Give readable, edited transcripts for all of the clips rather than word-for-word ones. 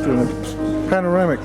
Doing a panoramic.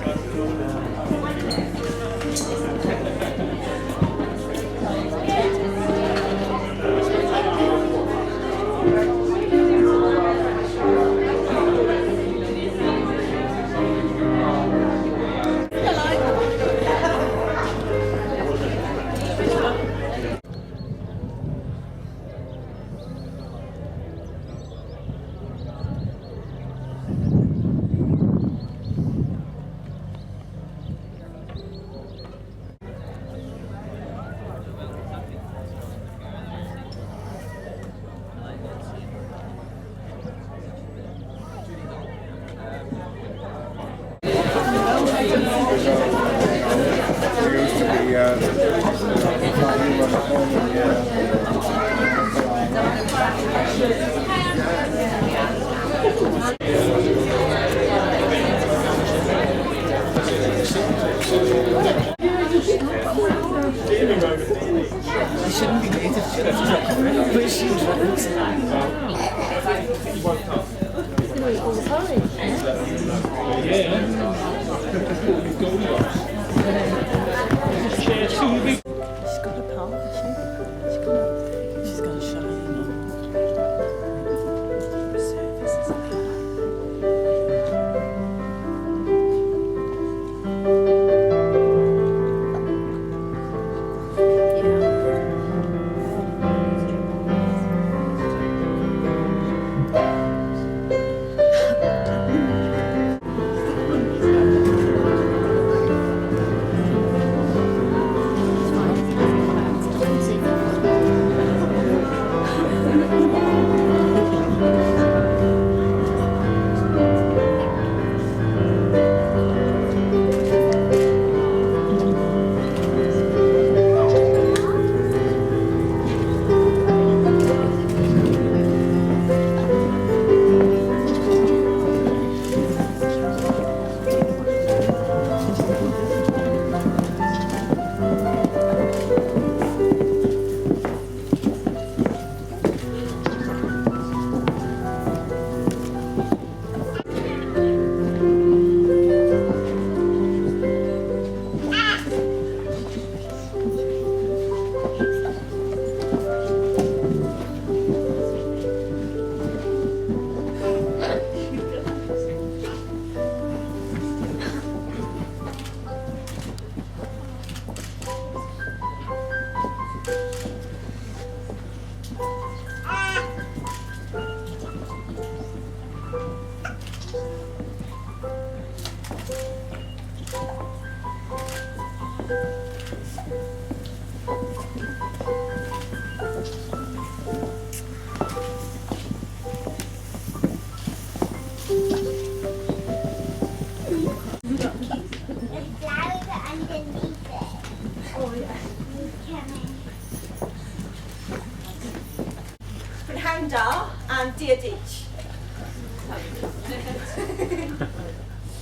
And dear Deech,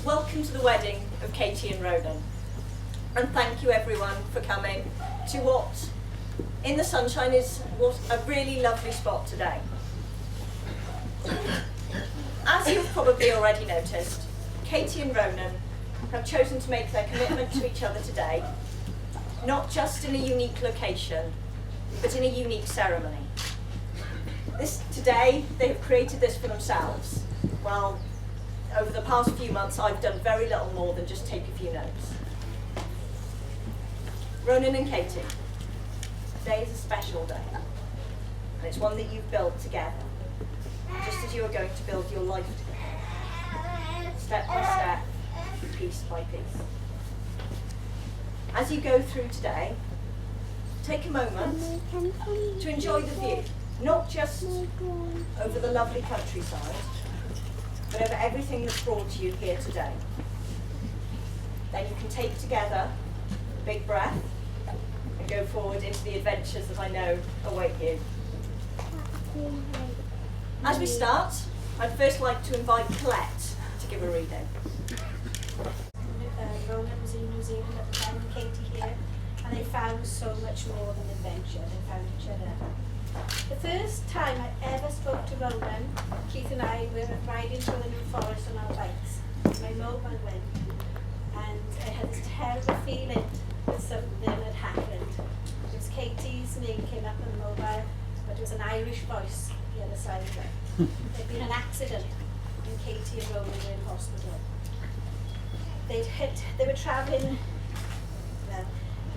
welcome to the wedding of Katie and Ronan, and thank you everyone for coming to what in the sunshine is what a really lovely spot today. As you've probably already noticed, Katie and Ronan have chosen to make their commitment to each other today, not just in a unique location, but in a unique ceremony. Today, they have created this for themselves. Well, over the past few months, I've done very little more than just take a few notes. Ronan and Katie, today is a special day, and it's one that you've built together, just as you are going to build your life together, step by step, piece by piece. As you go through today, take a moment to enjoy the view, not just over the lovely countryside, but over everything that's brought you here today. Then you can take together a big breath and go forward into the adventures that I know await you. As we start, I'd first like to invite Colette to give a reading. Ronan was in New Zealand at the time, and Katie here, and they found so much more than adventure. They found each other. The first time I ever spoke to Ronan, Keith and I were riding through the New Forest on our bikes. My mobile went, and I had this terrible feeling that something had happened. It was Katie's name came up on the mobile, but it was an Irish voice the other side of it. There'd been an accident, and Katie and Ronan were in hospital. They were travelling, well,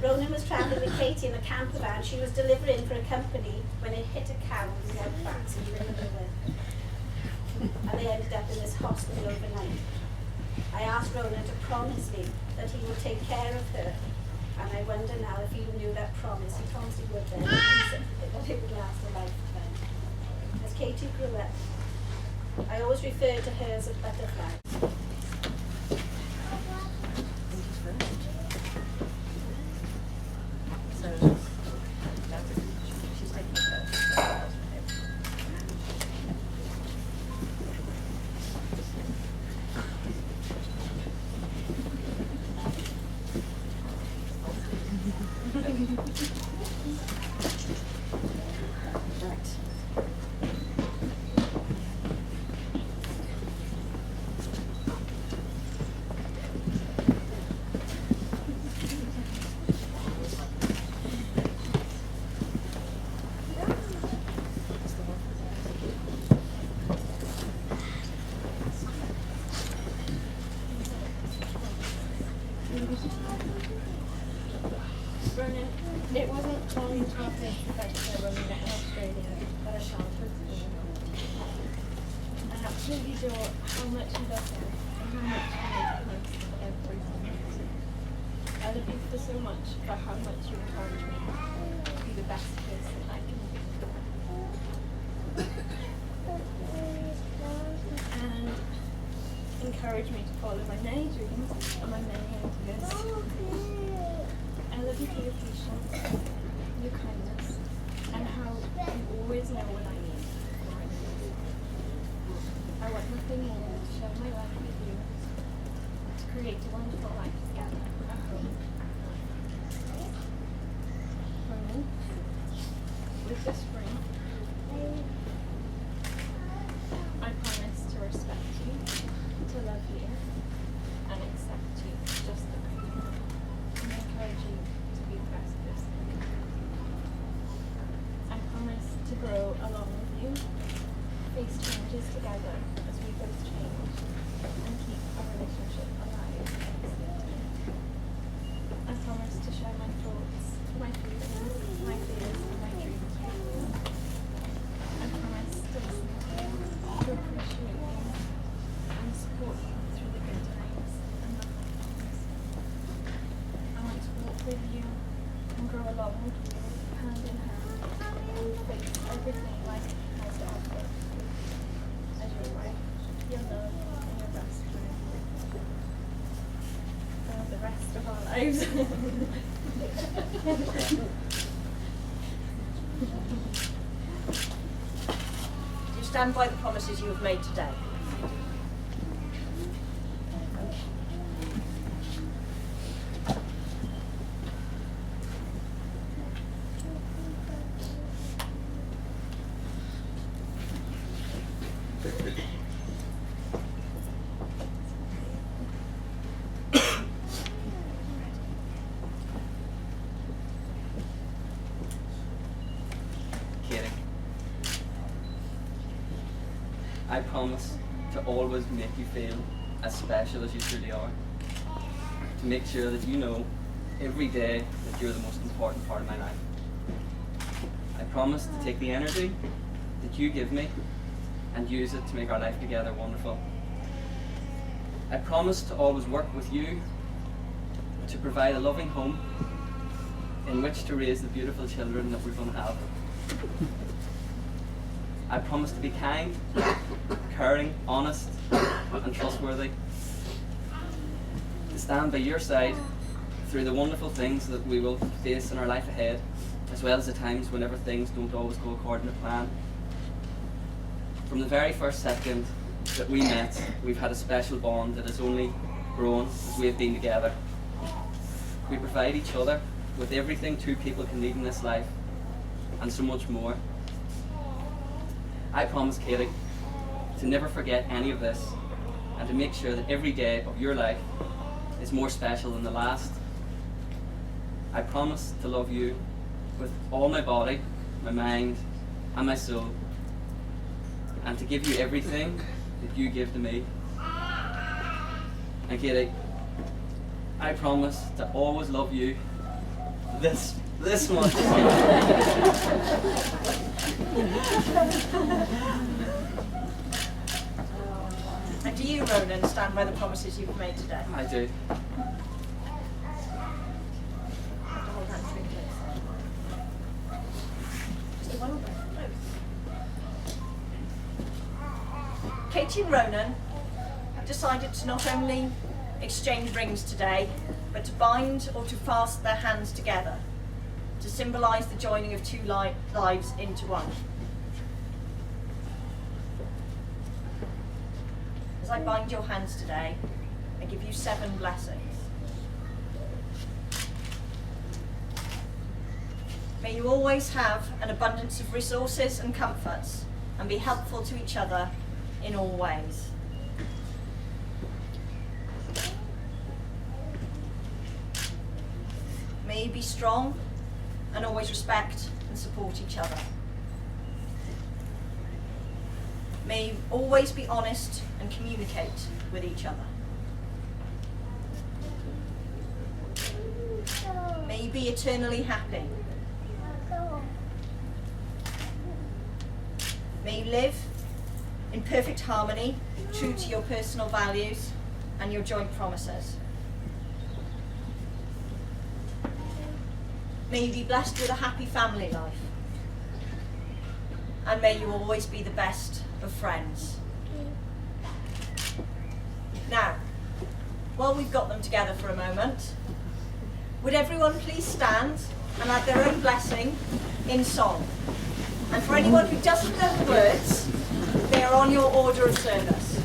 Ronan was travelling with Katie in a camper van. She was delivering for a company when it hit a cow in the outbacks in the middle of nowhere. And they ended up in this hospital overnight. I asked Ronan to promise me that he would take care of her, and I wonder now if he knew that promise. He promised he would then, and he said that it would last a lifetime. As Katie grew up, I always referred to her as a butterfly. She's taking it. Ronan, it wasn't long after this adventure when we met in Australia that I found her being. I absolutely adore how much you love her and how much you make most of everything. I love you for so much, for how much you encourage me to be the best person I can be. And encourage me to follow my many dreams and my many ideas. I love you for your patience, your kindness, and how you always know what I need. I want nothing more than to share my life with you, to create a wonderful life together at home. Ronan, with this ring, I promise to respect you, to love you, and accept you just the way you are, and encourage you to be the best person you can be. I promise to grow along with you, face changes together as we both change, and keep our relationship alive. I promise to share my thoughts, my feelings, my fears, and my dreams with you. I promise to listen to you, to appreciate you, and support you through the good times and the hard times. I want to walk with you and grow along with you, hand in hand, and face everything life has to offer. As your wife, your love, and your best friend. For the rest of our lives. Do you stand by the promises you have made today? Katie, I promise to always make you feel as special as you truly are. To make sure that you know every day that you're the most important part of my life. I promise to take the energy that you give me and use it to make our life together wonderful. I promise to always work with you to provide a loving home in which to raise the beautiful children that we're going to have. I promise to be kind, caring, honest, and trustworthy. To stand by your side through the wonderful things that we will face in our life ahead, as well as the times whenever things don't always go according to plan. From the very first second that we met, we've had a special bond that has only grown as we have been together. We provide each other with everything two people can need in this life, and so much more. I promise, Katie, to never forget any of this, and to make sure that every day of your life is more special than the last. I promise to love you with all my body, my mind, and my soul, and to give you everything that you give to me. And Katie, I promise to always love you this much. And do you, Ronan, stand by the promises you've made today? I do. Hold hands really close. Just do one or both? Katie and Ronan have decided to not only exchange rings today, but to bind or to fast their hands together to symbolise the joining of two lives into one. As I bind your hands today, I give you 7 blessings. May you always have an abundance of resources and comforts, and be helpful to each other in all ways. May you be strong and always respect and support each other. May you always be honest and communicate with each other. May you be eternally happy. May you live in perfect harmony, true to your personal values and your joint promises. May you be blessed with a happy family life. And may you always be the best of friends. Now, while we've got them together for a moment, would everyone please stand and add their own blessing in song? And for anyone who doesn't know the words, they are on your order of service.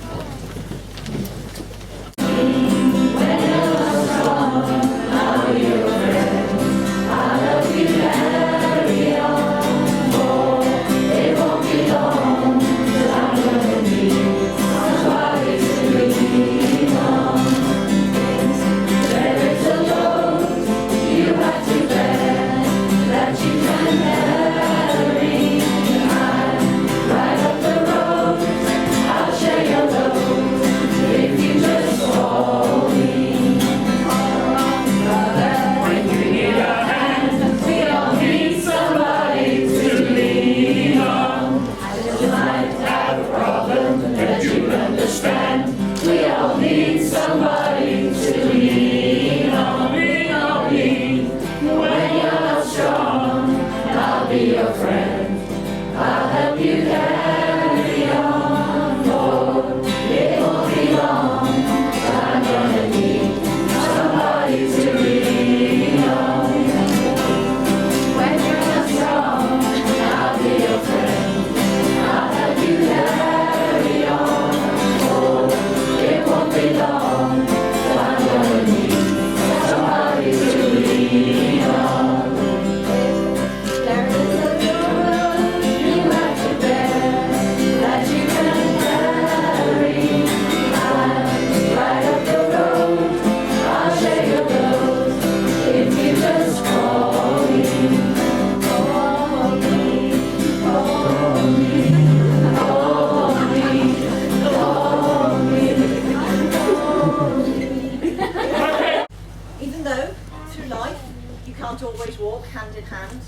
Always walk hand in hand.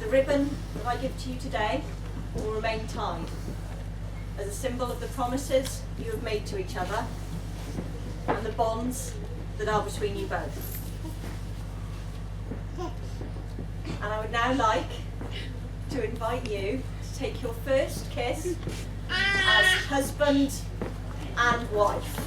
The ribbon that I give to you today will remain tied as a symbol of the promises you have made to each other and the bonds that are between you both. now like to invite you to take your first kiss as husband and wife.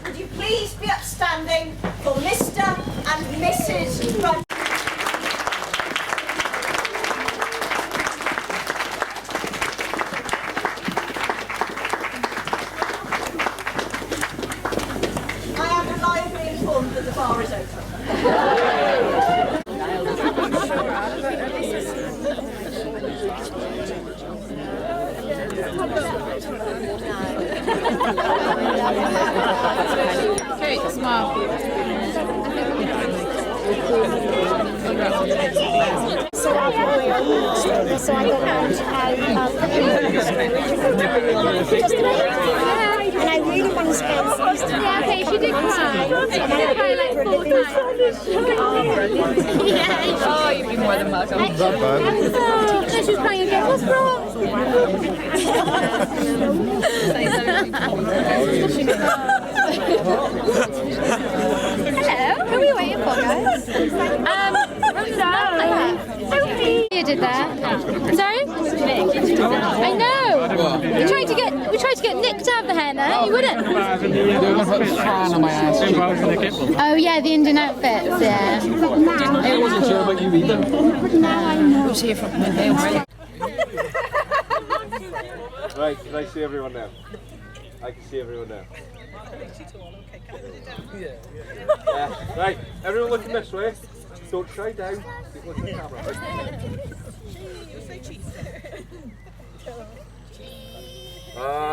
Would you please be upstanding for Mr. and Mrs. Ronan? I am reliably informed that the bar is open. Okay, smile. So I got around and I really want to spend Yeah, okay, she did cry. She did cry like 4 times. Yeah. Oh, you'd be more than welcome. Not bad. Oh, no, she's crying again. What's wrong? Hello, who are we waiting for, guys? You did that. Sorry? I know. We tried to get nicked out of the hair now. You wouldn't. Oh yeah, the Indian outfits. Yeah. I wasn't sure about you either. Who's here from the hair? Right, can I see everyone now? I can see everyone now. Yeah. Right, everyone looking this way. Don't shy down. Keep looking at the camera.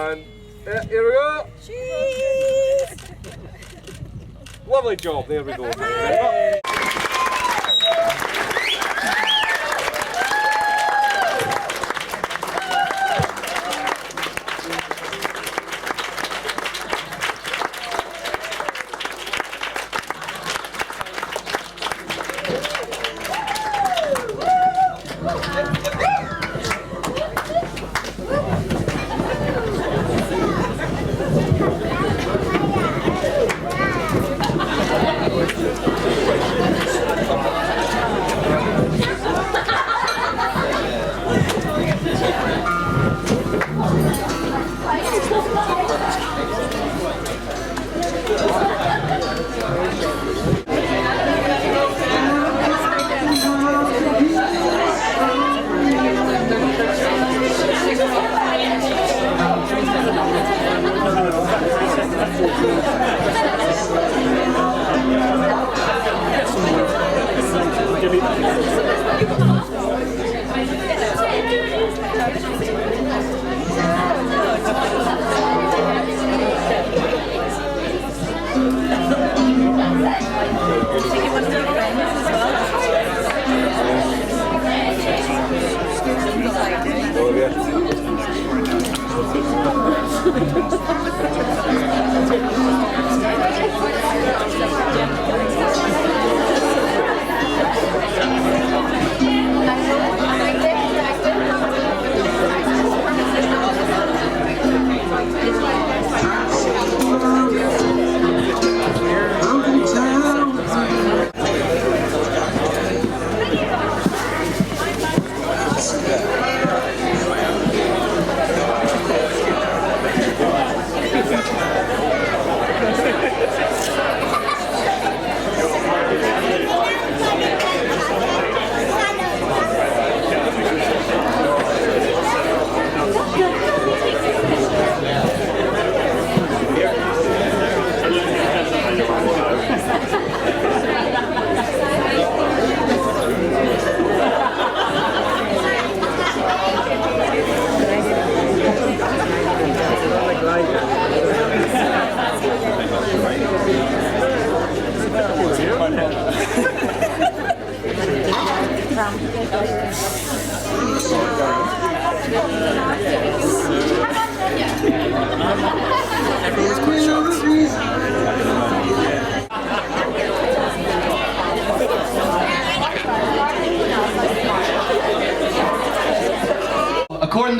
And here we go. Cheese! Lovely job. There we go.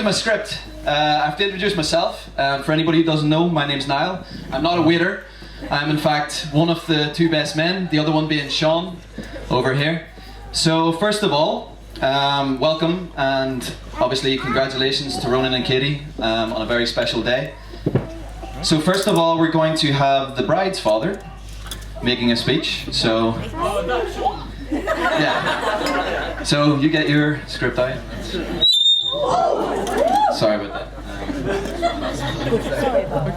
my script, I have to introduce myself. For anybody who doesn't know, my name's Niall. I'm not a waiter. I'm in fact one of the two best men, the other one being Sean, over here. So first of all, welcome, and obviously congratulations to Ronan and Katie on a very special day. So first of all, we're going to have the bride's father making a speech. So yeah. So you get your script out. Sorry about that. Sorry about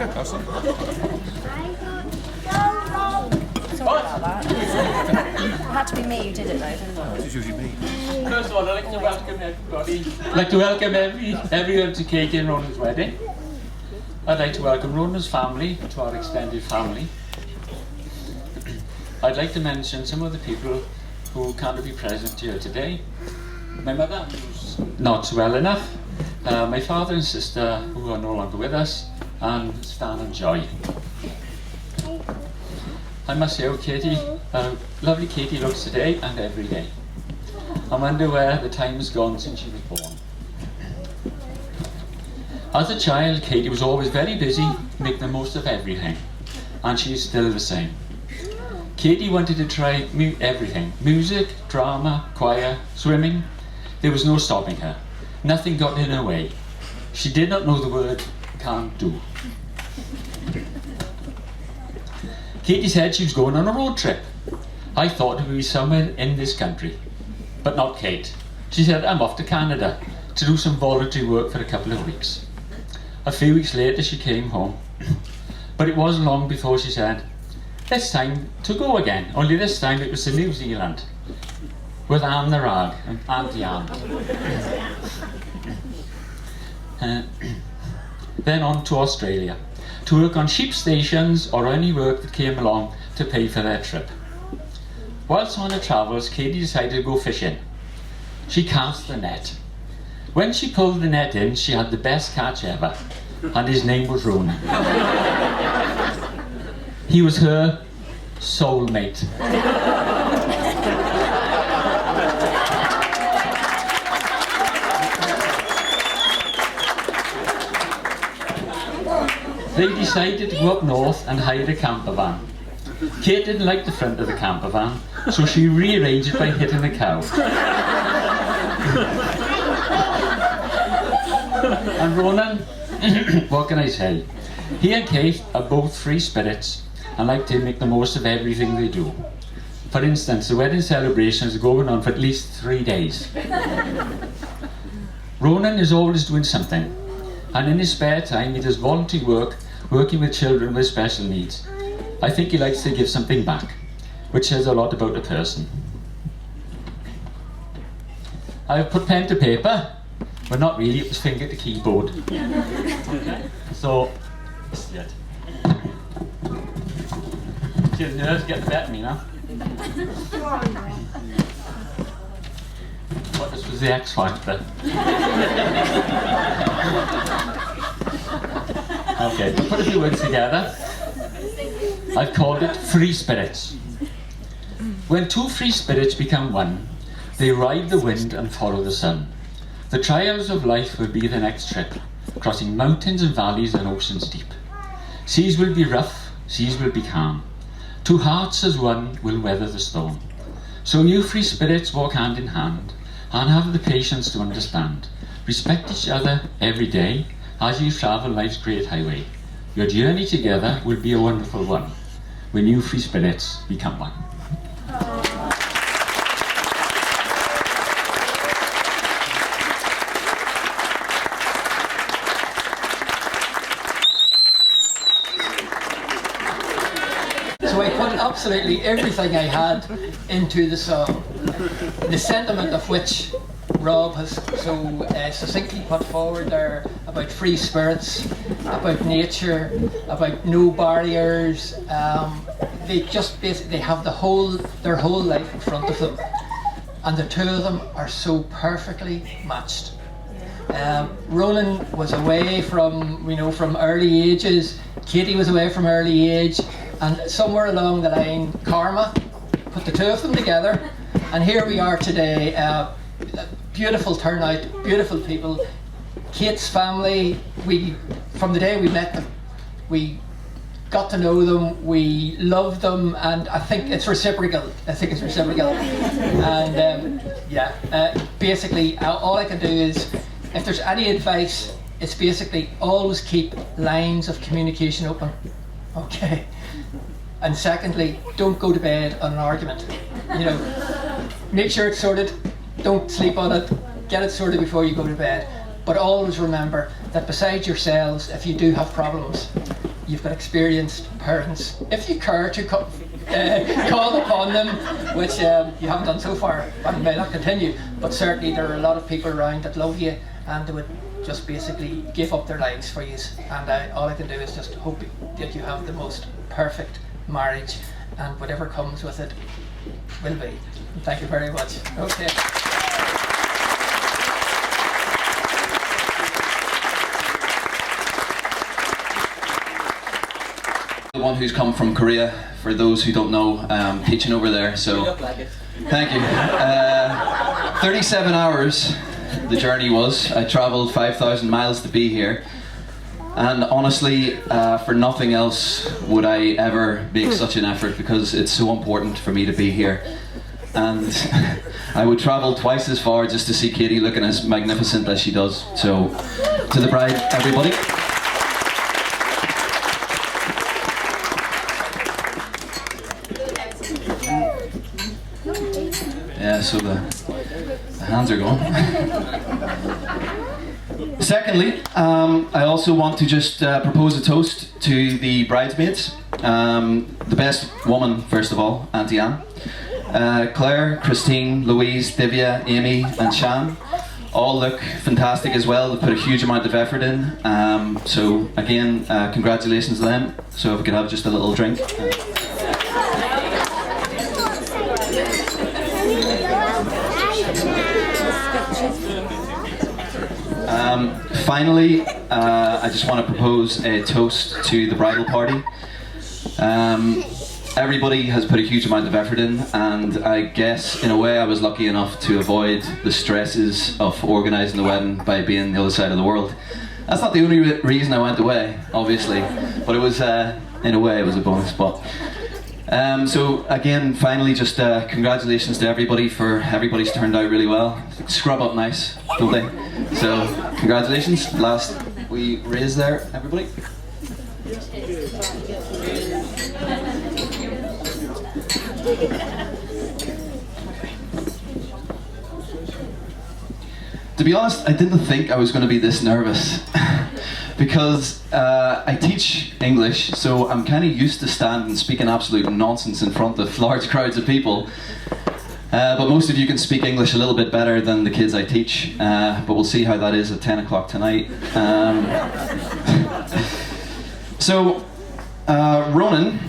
that. It had to be me who did it though, didn't it? It's usually me. First of all, I'd like to welcome everybody. I'd like to welcome everyone to Katie and Ronan's wedding. I'd like to welcome Ronan's family to our extended family. I'd like to mention some of the people who can't be present here today. My mother, who's not well enough, my father and sister, who are no longer with us, and Stan and Joy. I must say how Katie, lovely Katie looks today and every day. I wonder where the time has gone since she was born. As a child, Katie was always very busy, making the most of everything, and she's still the same. Katie wanted to try everything: music, drama, choir, swimming. There was no stopping her. Nothing got in her way. She did not know the word can't do. Katie said she was going on a road trip. I thought it would be somewhere in this country, but not Kate. She said, I'm off to Canada to do some voluntary work for a couple of weeks. A few weeks later she came home, but it wasn't long before she said, it's time to go again, only this time it was to New Zealand, with Anne the Rag and Auntie Anne. Then on to Australia, to work on sheep stations or any work that came along to pay for their trip. Whilst on her travels, Katie decided to go fishing. She cast the net. When she pulled the net in, she had the best catch ever, and his name was Ronan. He was her soulmate. They decided to go up north and hire a camper van. Kate didn't like the front of the camper van, so she rearranged it by hitting a cow. And Ronan, what can I say? He and Kate are both free spirits and like to make the most of everything they do. For instance, the wedding celebrations are going on for at least 3 days. Ronan is always doing something, and in his spare time he does voluntary work, working with children with special needs. I think he likes to give something back, which says a lot about a person. I've put pen to paper, but not really, it was finger to keyboard. So, this is it. She's nerves getting the better of me now. What, this was the X Factor. Okay, to put a few words together, I've called it free spirits. When two free spirits become one, they ride the wind and follow the sun. The trials of life will be the next trip, crossing mountains and valleys and oceans deep. Seas will be rough, seas will be calm. Two hearts as one will weather the storm. So you free spirits walk hand in hand and have the patience to understand. Respect each other every day as you travel life's great highway. Your journey together will be a wonderful one when you free spirits become one. So I put absolutely everything I had into the song, the sentiment of which Rob has so succinctly put forward there about free spirits, about nature, about no barriers. They just basically have their whole life in front of them, and the two of them are so perfectly matched. Ronan was away from early ages. Katie was away from early age, and somewhere along the line, karma put the two of them together, and here we are today. Beautiful turnout, beautiful people, Kate's family, from the day we met them, we got to know them, we love them, and I think it's reciprocal. And basically, all I can do is, if there's any advice, it's basically always keep lines of communication open. Okay. And secondly, don't go to bed on an argument. You know, make sure it's sorted. Don't sleep on it. Get it sorted before you go to bed. But always remember that besides yourselves, if you do have problems, you've got experienced parents. If you care to call upon them, which you haven't done so far, and may not continue, but certainly there are a lot of people around that love you and they would just basically give up their lives for you. And all I can do is just hope that you have the most perfect marriage, and whatever comes with it will be. Thank you very much. Okay. The one who's come from Korea, for those who don't know, teaching over there, so You look like it. thank you. 37 hours the journey was. I travelled 5,000 miles to be here, and honestly, for nothing else would I ever make such an effort, because it's so important for me to be here. And I would travel twice as far just to see Katie looking as magnificent as she does. So, to the bride, everybody. Yeah, so the hands are going. Secondly, I also want to just propose a toast to the bridesmaids. The best woman, first of all, Auntie Anne. Claire, Christine, Louise, Divya, Amy and Shan all look fantastic as well. They put a huge amount of effort in. So again, congratulations to them. So if we could have just a little drink. Finally, I just want to propose a toast to the bridal party. Everybody has put a huge amount of effort in, and I guess in a way I was lucky enough to avoid the stresses of organising the wedding by being the other side of the world. That's not the only reason I went away, obviously, but it was, in a way, it was a bonus. But so again, finally, just congratulations to everybody, for everybody's turned out really well. Scrub up nice, don't they? So congratulations. Last we raise there, everybody. To be honest, I didn't think I was going to be this nervous because I teach English, so I'm kind of used to standing and speaking absolute nonsense in front of large crowds of people. But most of you can speak English a little bit better than the kids I teach, but we'll see how that is at 10 o'clock tonight. So, Ronan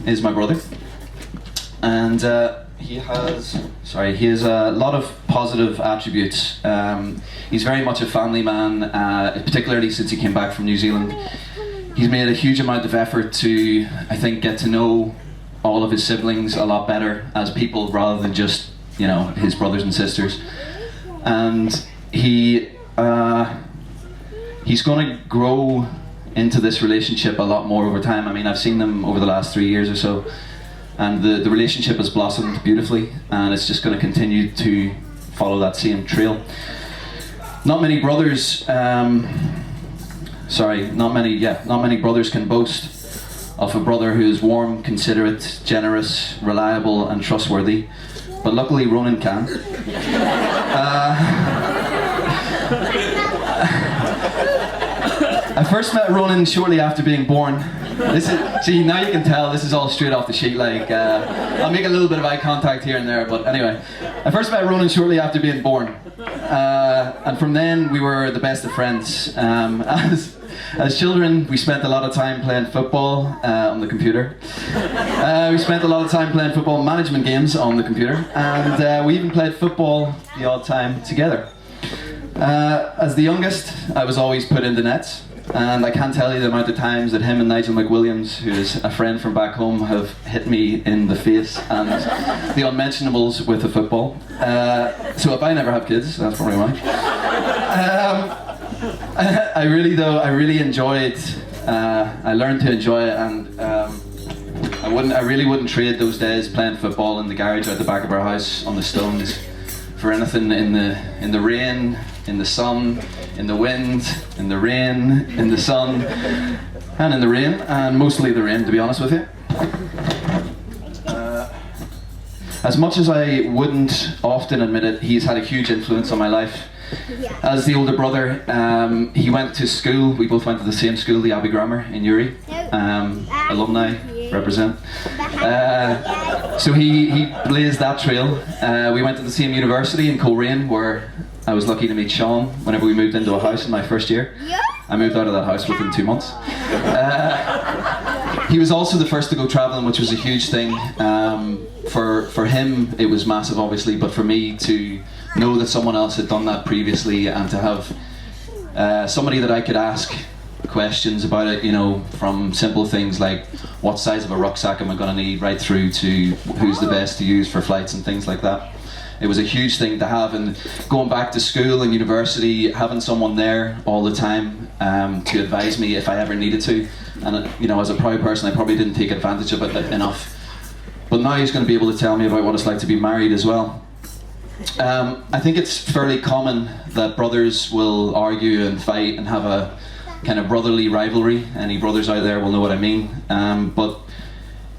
is my brother, and he has a lot of positive attributes. He's very much a family man, particularly since he came back from New Zealand. He's made a huge amount of effort to, I think, get to know all of his siblings a lot better as people, rather than just, you know, his brothers and sisters. And he's going to grow into this relationship a lot more over time. I mean, I've seen them over the last 3 years or so, and the relationship has blossomed beautifully, and it's just going to continue to follow that same trail. Not many brothers, not many brothers can boast of a brother who is warm, considerate, generous, reliable and trustworthy, but luckily Ronan can. I first met Ronan shortly after being born. See, now you can tell this is all straight off the sheet. Like, I'll make a little bit of eye contact here and there, but anyway. I first met Ronan shortly after being born. And from then, we were the best of friends. As children, we spent a lot of time playing football on the computer. We spent a lot of time playing football management games on the computer. And we even played football the odd time together. As the youngest, I was always put in the nets. And I can't tell you the amount of times that him and Nigel McWilliams, who is a friend from back home, have hit me in the face and the unmentionables with the football. So if I never have kids, that's probably why. I really enjoyed. I learned to enjoy it, and I really wouldn't trade those days playing football in the garage at the back of our house on the stones for anything in the rain, in the sun, in the wind, in the rain, in the sun, and in the rain, and mostly the rain, to be honest with you. As much as I wouldn't often admit it, he's had a huge influence on my life. As the older brother, he went to school. We both went to the same school, the Abbey Grammar in Uri. Alumni represent. So he blazed that trail. We went to the same university in Coleraine, where I was lucky to meet Sean whenever we moved into a house in my first year. I moved out of that house within 2 months. He was also the first to go travelling, which was a huge thing. For him, it was massive, obviously, but for me to know that someone else had done that previously, and to have somebody that I could ask questions about it, you know, from simple things like what size of a rucksack am I going to need, right through to who's the best to use for flights and things like that. It was a huge thing to have, and going back to school and university, having someone there all the time to advise me if I ever needed to. And you know, as a proud person, I probably didn't take advantage of it enough. But now he's going to be able to tell me about what it's like to be married as well. I think it's fairly common that brothers will argue and fight and have a kind of brotherly rivalry. Any brothers out there will know what I mean. But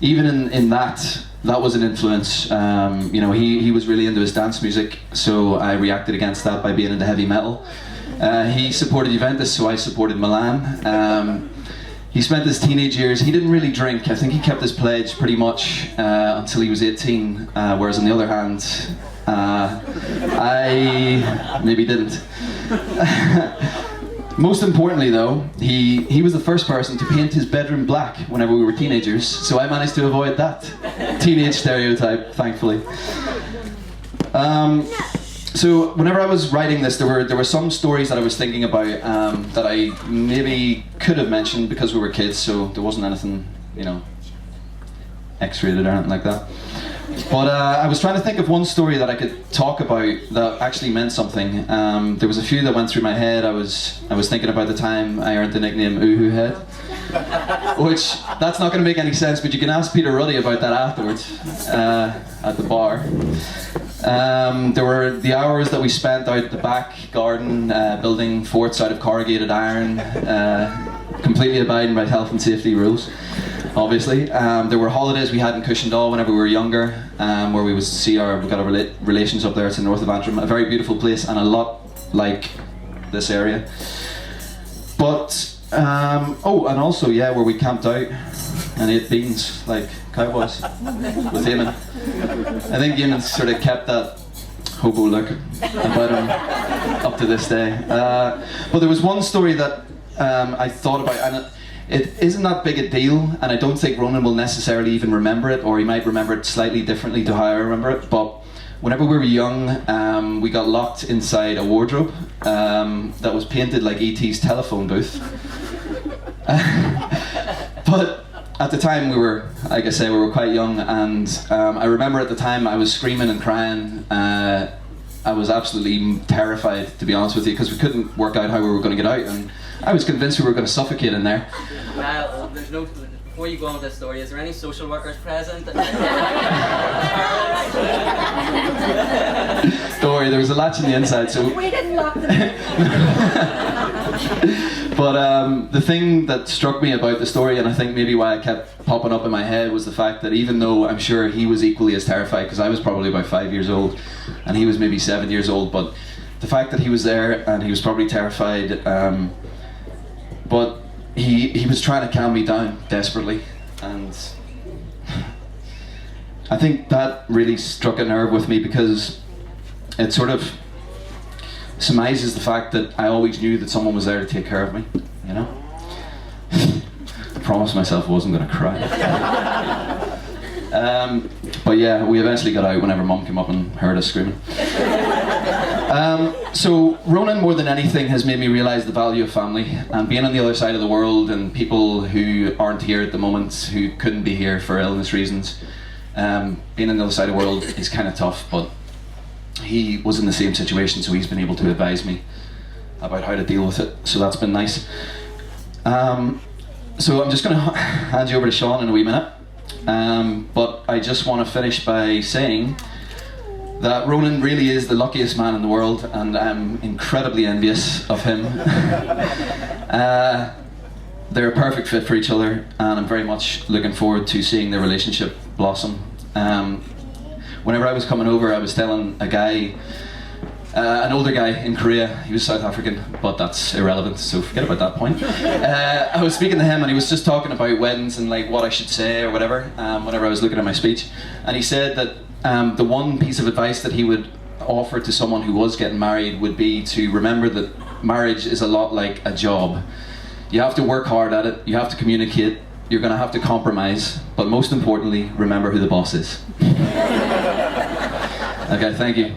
even in that was an influence. You know, he was really into his dance music, so I reacted against that by being into heavy metal. He supported Juventus, so I supported Milan. He spent his teenage years, he didn't really drink. I think he kept his pledge pretty much until he was 18, whereas on the other hand, I maybe didn't. Most importantly though, he was the first person to paint his bedroom black whenever we were teenagers, so I managed to avoid that teenage stereotype, thankfully. So whenever I was writing this, there were some stories that I was thinking about that I maybe could have mentioned because we were kids, so there wasn't anything, you know, X-rated or anything like that. But I was trying to think of one story that I could talk about that actually meant something. There was a few that went through my head. I was thinking about the time I earned the nickname Uhu Head, which that's not going to make any sense, but you can ask Peter Ruddy about that afterwards at the bar. There were the hours that we spent out the back garden building forts out of corrugated iron, completely abiding by health and safety rules, obviously. There were holidays we had in Cushendall whenever we were younger, where we would see we've got our relations up there to the north of Antrim, a very beautiful place and a lot like this area. But, oh, and also, yeah, where we camped out and ate beans like cowboys with Eamon. I think Eamon sort of kept that hobo look about him up to this day. But there was one story that I thought about, and it isn't that big a deal, and I don't think Ronan will necessarily even remember it, or he might remember it slightly differently to how I remember it. But whenever we were young, we got locked inside a wardrobe that was painted like E.T.'s telephone booth. But at the time we were, like I say, we were quite young, and I remember at the time I was screaming and crying. I was absolutely terrified, to be honest with you, because we couldn't work out how we were going to get out, and I was convinced we were going to suffocate in there. Well, before you go on with this story, is there any social workers present? Don't worry, there was a latch on the inside, so... We didn't lock them in. But the thing that struck me about the story, and I think maybe why it kept popping up in my head, was the fact that even though I'm sure he was equally as terrified, because I was probably about 5 years old, and he was maybe 7 years old, but the fact that he was there, and he was probably terrified, but he was trying to calm me down desperately, and I think that really struck a nerve with me, because it sort of surmises the fact that I always knew that someone was there to take care of me, you know? I promised myself I wasn't going to cry. But yeah, we eventually got out whenever Mum came up and heard us screaming. So Ronan, more than anything, has made me realise the value of family, and being on the other side of the world, and people who aren't here at the moment, who couldn't be here for illness reasons. Being on the other side of the world is kind of tough, but he was in the same situation, so he's been able to advise me about how to deal with it. So that's been nice. So I'm just going to hand you over to Sean in a wee minute. But I just want to finish by saying that Ronan really is the luckiest man in the world, and I'm incredibly envious of him. They're a perfect fit for each other, and I'm very much looking forward to seeing their relationship blossom. Whenever I was coming over, I was telling a guy, an older guy in Korea, he was South African, but that's irrelevant, so forget about that point. I was speaking to him and he was just talking about weddings and like what I should say or whatever, whenever I was looking at my speech. And he said that the one piece of advice that he would offer to someone who was getting married would be to remember that marriage is a lot like a job. You have to work hard at it, you have to communicate, you're going to have to compromise, but most importantly, remember who the boss is. Okay, thank you.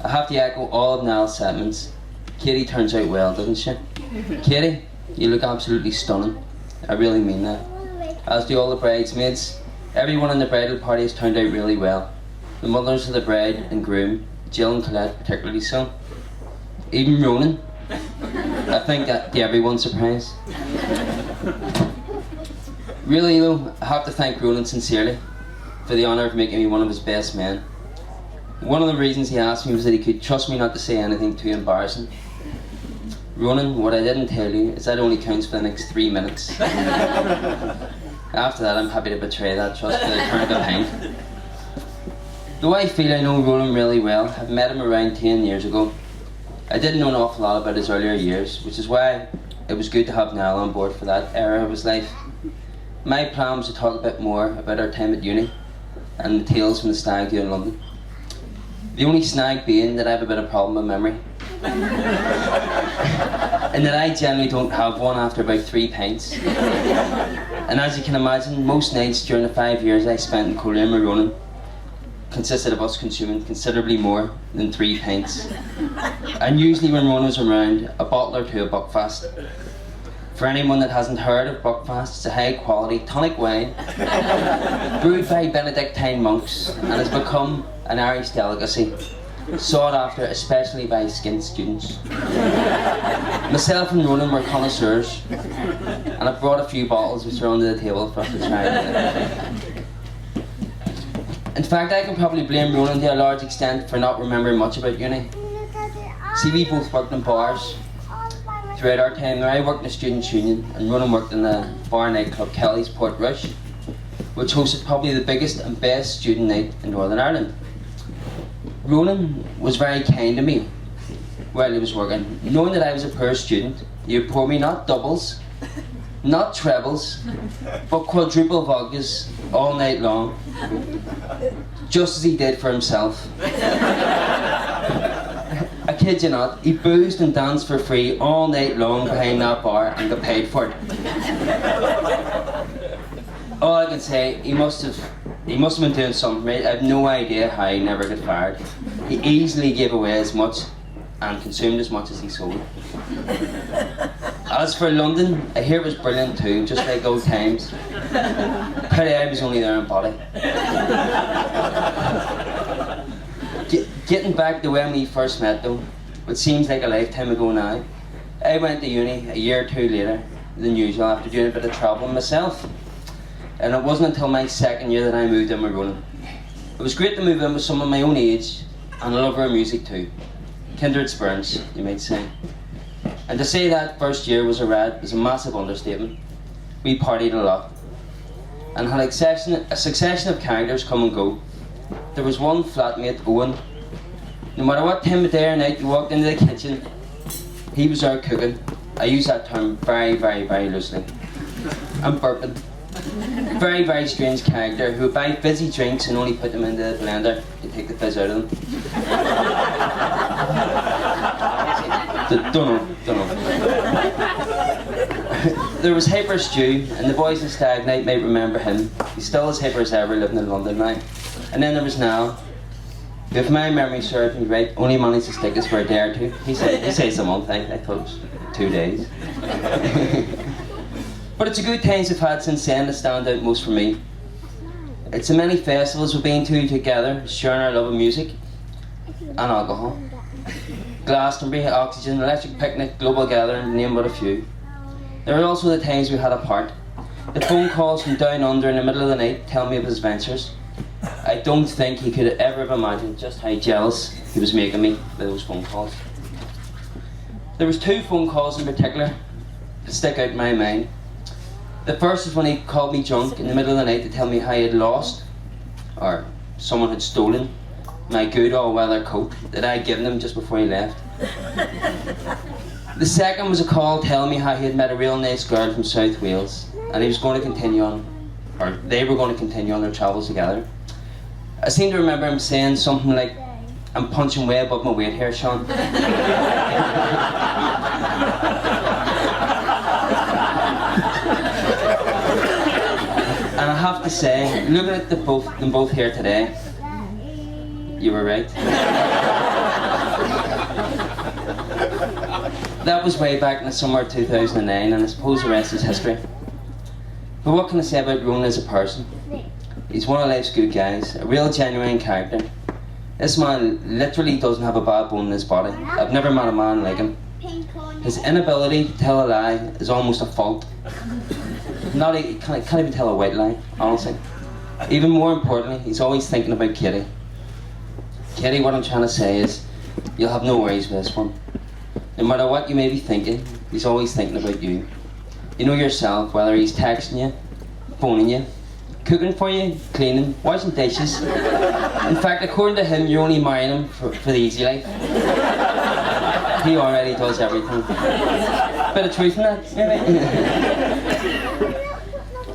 I have to echo all of Niall's sentiments. Katie turns out well, doesn't she? Katie, you look absolutely stunning. I really mean that. As do all the bridesmaids. Everyone in the bridal party has turned out really well. The mothers of the bride and groom, Jill and Colette particularly so. Even Ronan. I think that to everyone's surprise. Really though, I have to thank Ronan sincerely for the honour of making me one of his best men. One of the reasons he asked me was that he could trust me not to say anything too embarrassing. Ronan, what I didn't tell you is that only counts for the next 3 minutes. After that, I'm happy to betray that trust for the current behind. Though I feel I know Ronan really well, I've met him around 10 years ago. I didn't know an awful lot about his earlier years, which is why it was good to have Niall on board for that era of his life. My plan was to talk a bit more about our time at uni and the tales from the stag do in London. The only snag being that I have a bit of problem with memory. And that I generally don't have one after about 3 pints. And as you can imagine, most nights during the 5 years I spent in Coleraine with Ronan consisted of us consuming considerably more than 3 pints. And usually when Ronan was around, a bottle or two of Buckfast. For anyone that hasn't heard of Buckfast, it's a high quality tonic wine brewed by Benedictine monks and has become an Irish delicacy, sought after especially by skint students. Myself and Ronan were connoisseurs, and I brought a few bottles which are under the table for us to try. In fact, I can probably blame Ronan to a large extent for not remembering much about uni. See, we both worked in bars throughout our time there. I worked in the Students' Union, and Ronan worked in the bar nightclub Kelly's Port Rush, which hosted probably the biggest and best student night in Northern Ireland. Ronan was very kind to me while he was working. Knowing that I was a poor student, he would pour me not doubles, not trebles, but quadruple vodkas all night long, just as he did for himself. I kid you not, he boozed and danced for free all night long behind that bar and got paid for it. All I can say, he must have been doing something right. I have no idea how he never got fired. He easily gave away as much and consumed as much as he sold. As for London, I hear it was brilliant too, just like old times. Pity I was only there in body. Getting back to when we first met though, which seems like a lifetime ago now, I went to uni a year or two later than usual after doing a bit of travelling myself. And it wasn't until my second year that I moved in with Ronan. It was great to move in with someone my own age and a lover of music too. Kindred spirits, you might say. And to say that first year was a massive understatement. We partied a lot and had a succession of characters come and go. There was one flatmate, Owen. No matter what time of day or night you walked into the kitchen, he was there cooking. I use that term very, very, very loosely. I'm burping. Very, very strange character who would buy fizzy drinks and only put them into the blender to take the fizz out of them. Don't know. There was Hyper Stew, and the boys in Stag Night might remember him. He's still as hyper as ever, living in London now. And then there was Niall, who, if my memory serves me right, only managed to stick us for a day or two. He says a month, I thought it was 2 days. But it's the good times I've had since then that stand out most for me. It's the many festivals we've been to together, sharing our love of music and alcohol. Glastonbury, Oxygen, Electric Picnic, Global Gathering, to name but a few. There are also the times we had apart. The phone calls from down under in the middle of the night tell me of his ventures. I don't think he could ever have imagined just how jealous he was making me with those phone calls. There was 2 phone calls in particular that stick out in my mind. The first is when he called me drunk in the middle of the night to tell me how he had lost, or someone had stolen, my good all-weather coat that I had given him just before he left. The second was a call telling me how he had met a real nice girl from South Wales and he was going to continue on, or they were going to continue on their travels together. I seem to remember him saying something like, "I'm punching way above my weight here, Sean." And I have to say, looking at them both here today, you were right. That was way back in the summer of 2009, and I suppose the rest is history. But what can I say about Ronan as a person? He's one of life's good guys, a real genuine character. This man literally doesn't have a bad bone in his body. I've never met a man like him. His inability to tell a lie is almost a fault. He can't even tell a white lie, honestly. Even more importantly, he's always thinking about Katie. Katie, what I'm trying to say is, you'll have no worries with this one. No matter what you may be thinking, he's always thinking about you. You know yourself, whether he's texting you, phoning you, cooking for you, cleaning, washing dishes. In fact, according to him, you're only marrying him for the easy life. He already does everything. Bit of truth in that, maybe?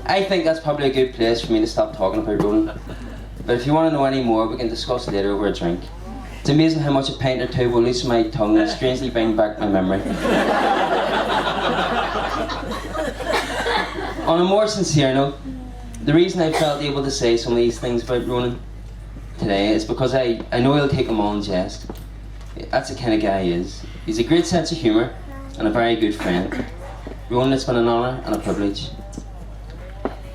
I think that's probably a good place for me to stop talking about Ronan. But if you want to know any more, we can discuss later over a drink. It's amazing how much a pint or two will loosen my tongue and strangely bring back my memory. On a more sincere note, the reason I felt able to say some of these things about Ronan today is because I know he'll take them all in jest. That's the kind of guy he is. He's a great sense of humour and a very good friend. Ronan, it's been an honour and a privilege.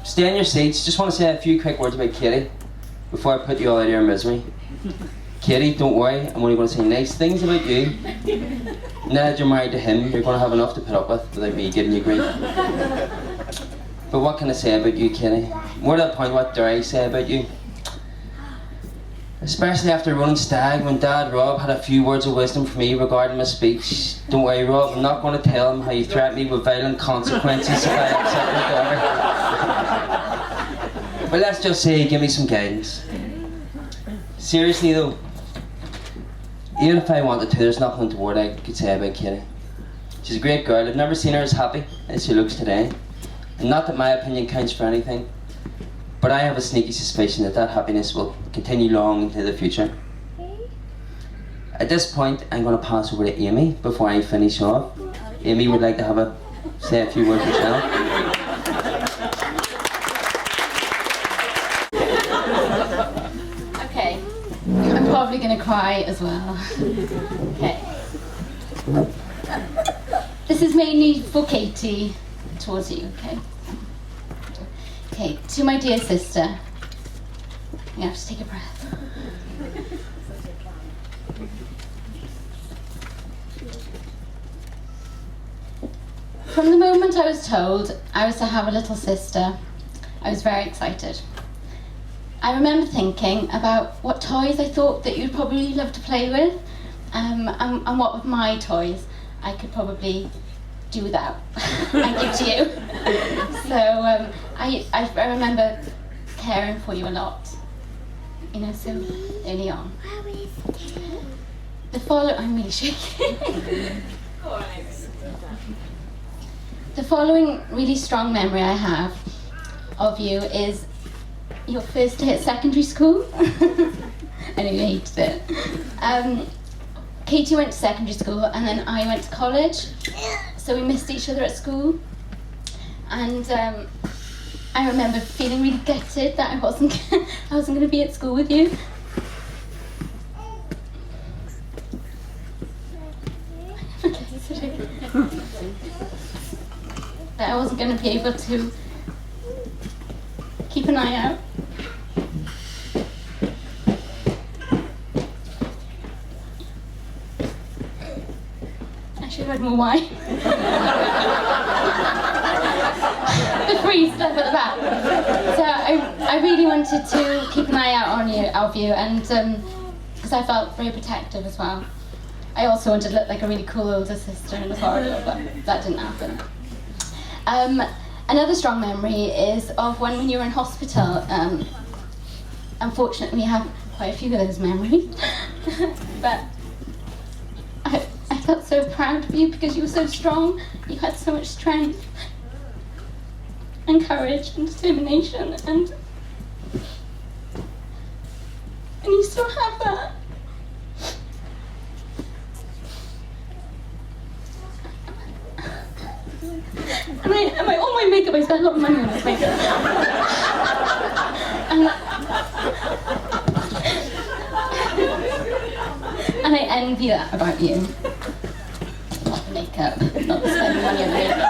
Stay in your seats. Just want to say a few quick words about Katie before I put you all out of your misery. Katie, don't worry, I'm only going to say nice things about you. Now that you're married to him, you're going to have enough to put up with without me giving you grief. But what can I say about you, Katie? More to the point, what dare I say about you? Especially after Ronan Stag, when Dad Rob had a few words of wisdom for me regarding my speech. Don't worry, Rob, I'm not going to tell him how you threatened me with violent consequences if I upset my daughter. But let's just say, give me some guidance. Seriously though, even if I wanted to, there's nothing untoward I could say about Katie. She's a great girl. I've never seen her as happy as she looks today. And not that my opinion counts for anything, but I have a sneaky suspicion that that happiness will continue long into the future. At this point, I'm going to pass over to Amy before I finish off. Amy would like to say a few words herself. Okay, I'm probably going to cry as well. Okay. This is mainly for Katie, towards you, okay? Okay, to my dear sister, you have to take a breath. From the moment I was told I was to have a little sister, I was very excited. I remember thinking about what toys I thought that you'd probably love to play with, and what with my toys I could probably do without and give to you. So I remember caring for you a lot, you know, so early on. I'm really shaking. The following really strong memory I have of you is your first day at secondary school. I know you hated it. Katie went to secondary school and then I went to college, so we missed each other at school. And I remember feeling really gutted that I wasn't going to be at school with you. that I wasn't going to be able to keep an eye out. I should have had more wine. The free stuff at the back. So I really wanted to keep an eye out on you, of you, and because I felt very protective as well. I also wanted to look like a really cool older sister in the corridor, but that didn't happen. Another strong memory is of when you were in hospital. Unfortunately, we have quite a few of those memories, but I felt so proud of you because you were so strong. You had so much strength and courage and determination, and you still have that. And all my makeup, I spent a lot of money on this makeup. And I envy that about you. Not the makeup, not the spending money on the makeup.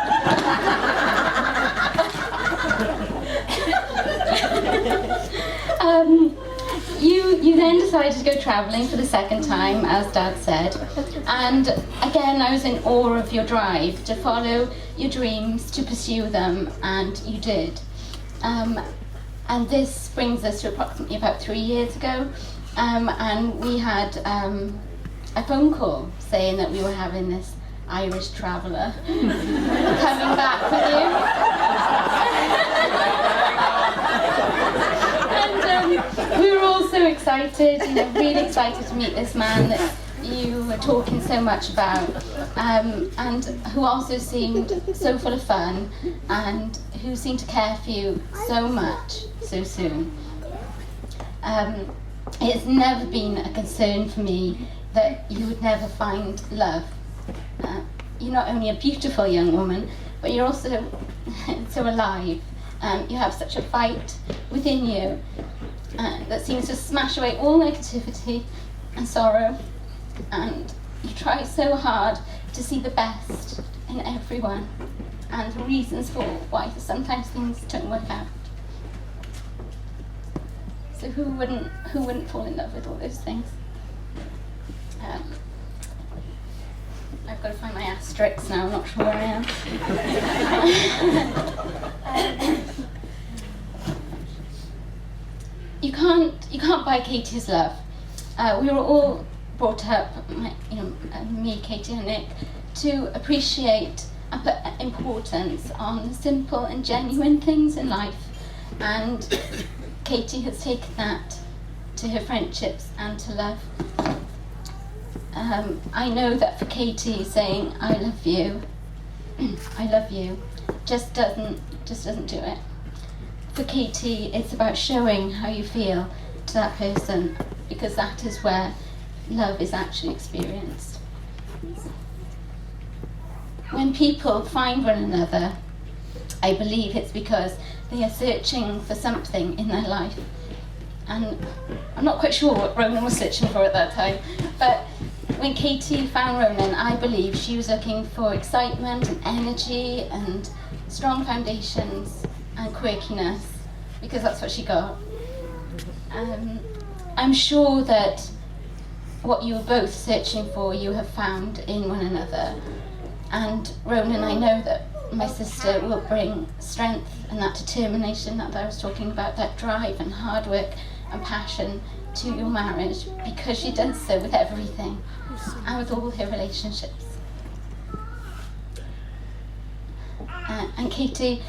You then decided to go travelling for the second time, as Dad said. And again, I was in awe of your drive to follow your dreams, to pursue them, and you did. And this brings us to approximately about 3 years ago. And we had a phone call saying that we were having this Irish traveller coming back with you. We were all so excited, really excited to meet this man that you were talking so much about, and who also seemed so full of fun, and who seemed to care for you so much so soon. It's never been a concern for me that you would never find love. You're not only a beautiful young woman, but you're also so alive. You have such a fight within you that seems to smash away all negativity and sorrow, and you try so hard to see the best in everyone and the reasons for why sometimes things don't work out. So who wouldn't fall in love with all those things? I've got to find my asterisks now, I'm not sure where I am. You can't buy Katie's love. We were all brought up, me, Katie and Nick, to appreciate and put importance on the simple and genuine things in life. And Katie has taken that to her friendships and to love. I know that for Katie, saying I love you just doesn't do it. For Katie, it's about showing how you feel to that person, because that is where love is actually experienced. When people find one another, I believe it's because they are searching for something in their life. And I'm not quite sure what Ronan was searching for at that time, but when Katie found Ronan, I believe she was looking for excitement and energy and strong foundations and quirkiness, because that's what she got. I'm sure that what you were both searching for, you have found in one another. And Ronan, I know that my sister will bring strength and that determination that I was talking about, that drive and hard work and passion to your marriage, because she does so with everything and with all her relationships. And Katie,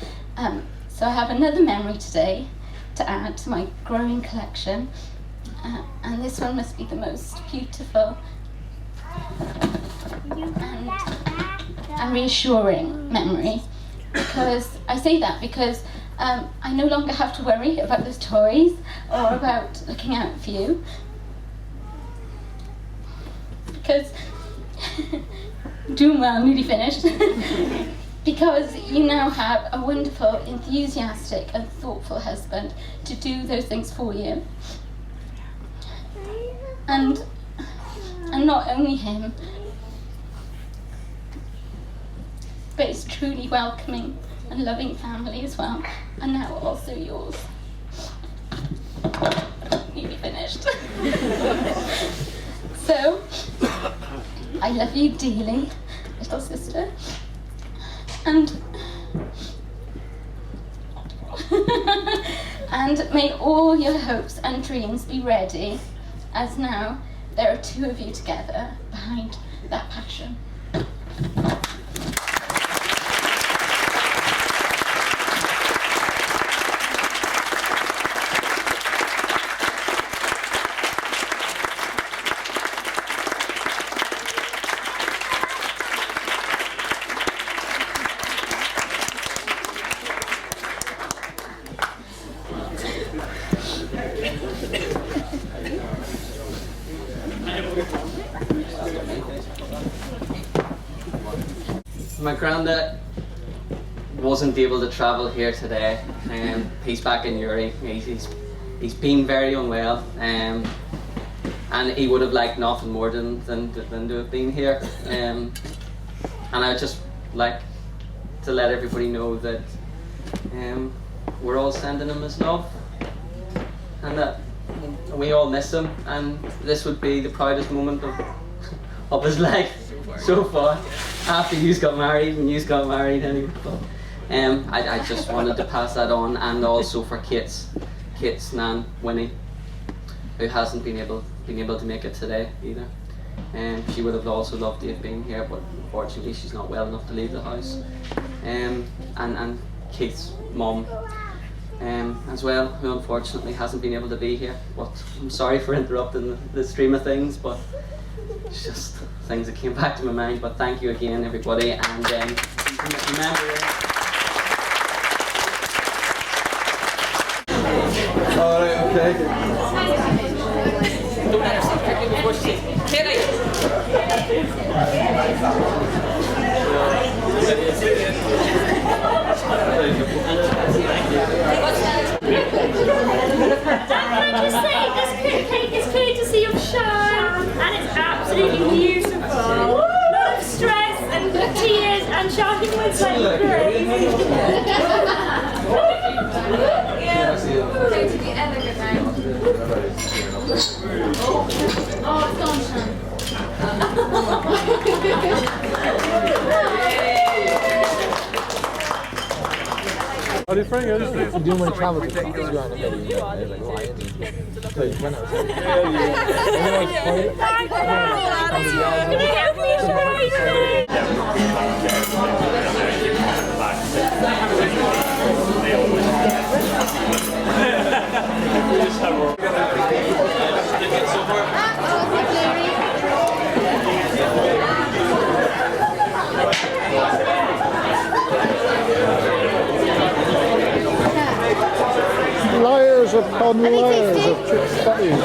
so I have another memory today to add to my growing collection, and this one must be the most beautiful and reassuring memory, because I say that because I no longer have to worry about those toys or about looking out for you, because doing well, nearly finished. Because you now have a wonderful, enthusiastic and thoughtful husband to do those things for you. And not only him, but it's truly welcoming and loving family as well, and now also yours. Nearly finished. So, I love you dearly, little sister, and and may all your hopes and dreams be ready, as now there are two of you together behind that passion. My granddad wasn't able to travel here today. He's back in Uri. He's been very unwell, and he would have liked nothing more than to have been here. And I'd just like to let everybody know that we're all sending him his love, and that we all miss him. And this would be the proudest moment of his life so far. After you got married, and you got married anyway. But, I just wanted to pass that on, and also for Kate's nan, Winnie, who hasn't been able to make it today either. She would have also loved to have been here, but unfortunately she's not well enough to leave the house. And Kate's mum as well, who unfortunately hasn't been able to be here. But I'm sorry for interrupting the stream of things, but it's just things that came back to my mind. But thank you again, everybody, and remember. Alright, okay. It's clear to see your shine, and it's absolutely beautiful. Lot of stress and tears and shouting with like crazy. Going to be elegant now. Oh, it's gone, Sean. Are you friends? I'm doing my travel to you on a video. There's like lions and when I was Layers upon layers of chips patties.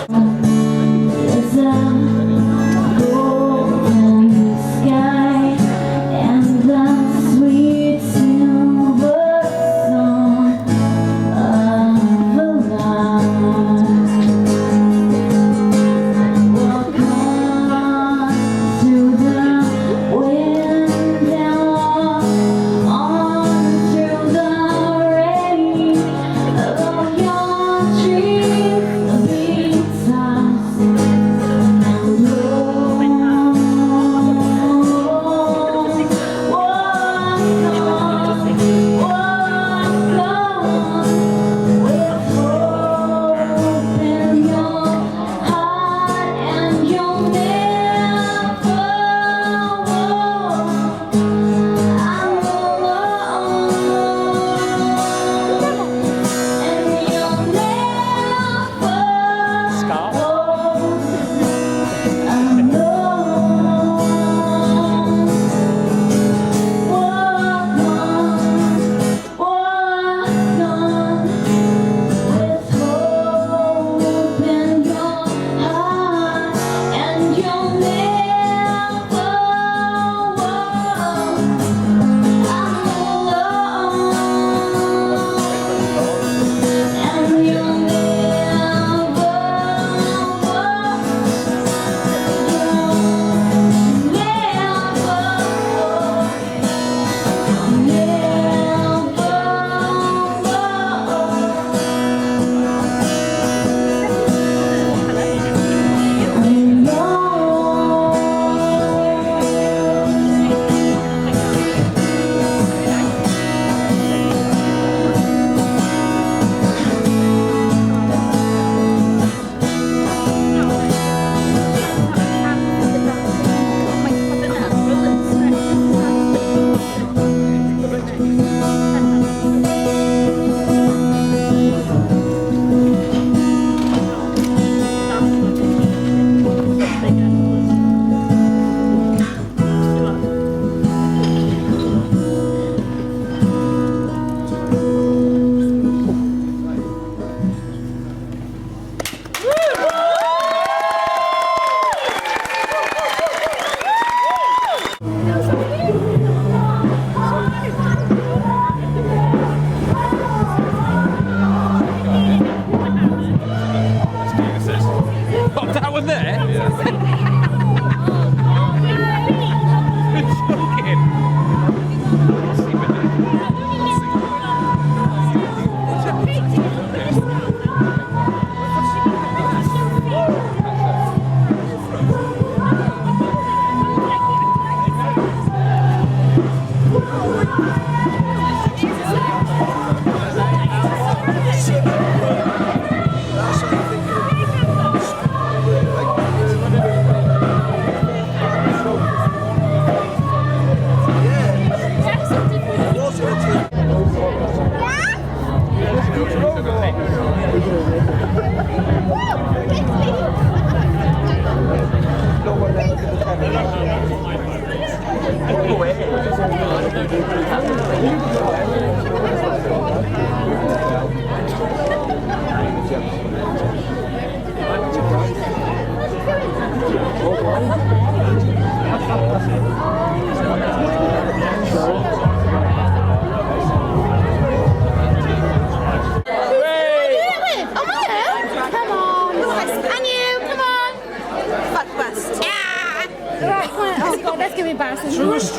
Let's give me embarrassing. 1, 2, 3,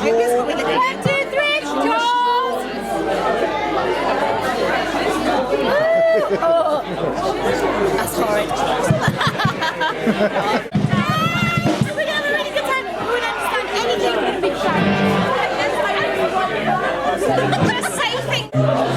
Jaws! Oh, that's horrid. We're gonna have a really good time. We won't understand anything. We're gonna be fun. We're gonna say things.